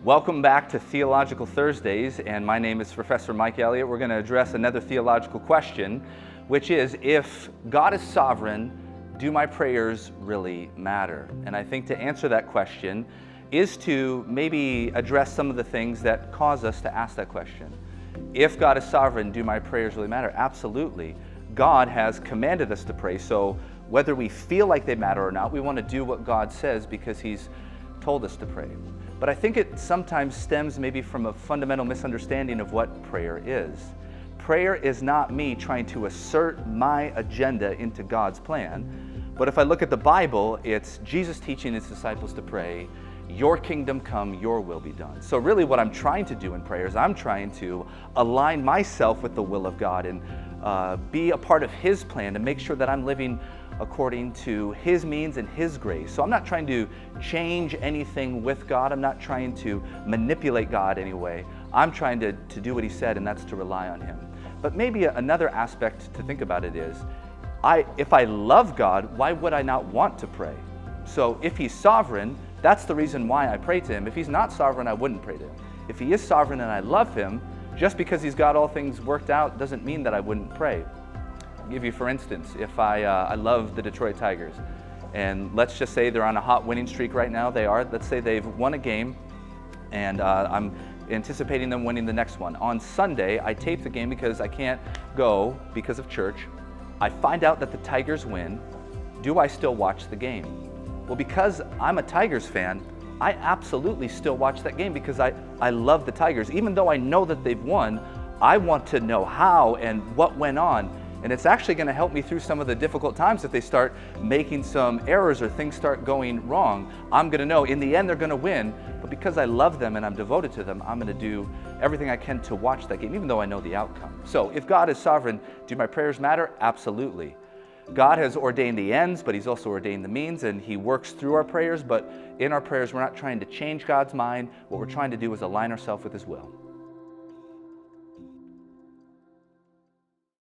Welcome back to Theological Thursdays, and my name is Professor Mike Elliott. We're going to address another theological question, which is, if God is sovereign, do my prayers really matter? And I think to answer that question is to maybe address some of the things that cause us to ask that question. If God is sovereign, do my prayers really matter? Absolutely. God has commanded us to pray, so whether we feel like they matter or not, we want to do what God says because He's told us to pray. But I think it sometimes stems maybe from a fundamental misunderstanding of what prayer is. Prayer is not me trying to assert my agenda into God's plan. But if I look at the Bible, it's Jesus teaching His disciples to pray, "Your kingdom come, your will be done." So really what I'm trying to do in prayer is I'm trying to align myself with the will of God and be a part of His plan to make sure that I'm living according to His means and His grace. So I'm not trying to change anything with God. I'm not trying to manipulate God anyway. I'm trying to do what He said, and that's to rely on Him. But maybe another aspect to think about it is, if I love God, why would I not want to pray? So if He's sovereign, that's the reason why I pray to Him. If He's not sovereign, I wouldn't pray to Him. If He is sovereign and I love Him, just because He's got all things worked out doesn't mean that I wouldn't pray. I'll give you, for instance, if I love the Detroit Tigers, and let's just say they're on a hot winning streak right now. They are. Let's say they've won a game, and I'm anticipating them winning the next one. On Sunday, I tape the game because I can't go because of church. I find out that the Tigers win. Do I still watch the game? Well, because I'm a Tigers fan, I absolutely still watch that game because I love the Tigers. Even though I know that they've won, I want to know how and what went on. And it's actually going to help me through some of the difficult times if they start making some errors or things start going wrong. I'm going to know in the end they're going to win, but because I love them and I'm devoted to them, I'm going to do everything I can to watch that game, even though I know the outcome. So if God is sovereign, do my prayers matter? Absolutely. God has ordained the ends, but He's also ordained the means, and He works through our prayers. But in our prayers, we're not trying to change God's mind. What we're trying to do is align ourselves with His will.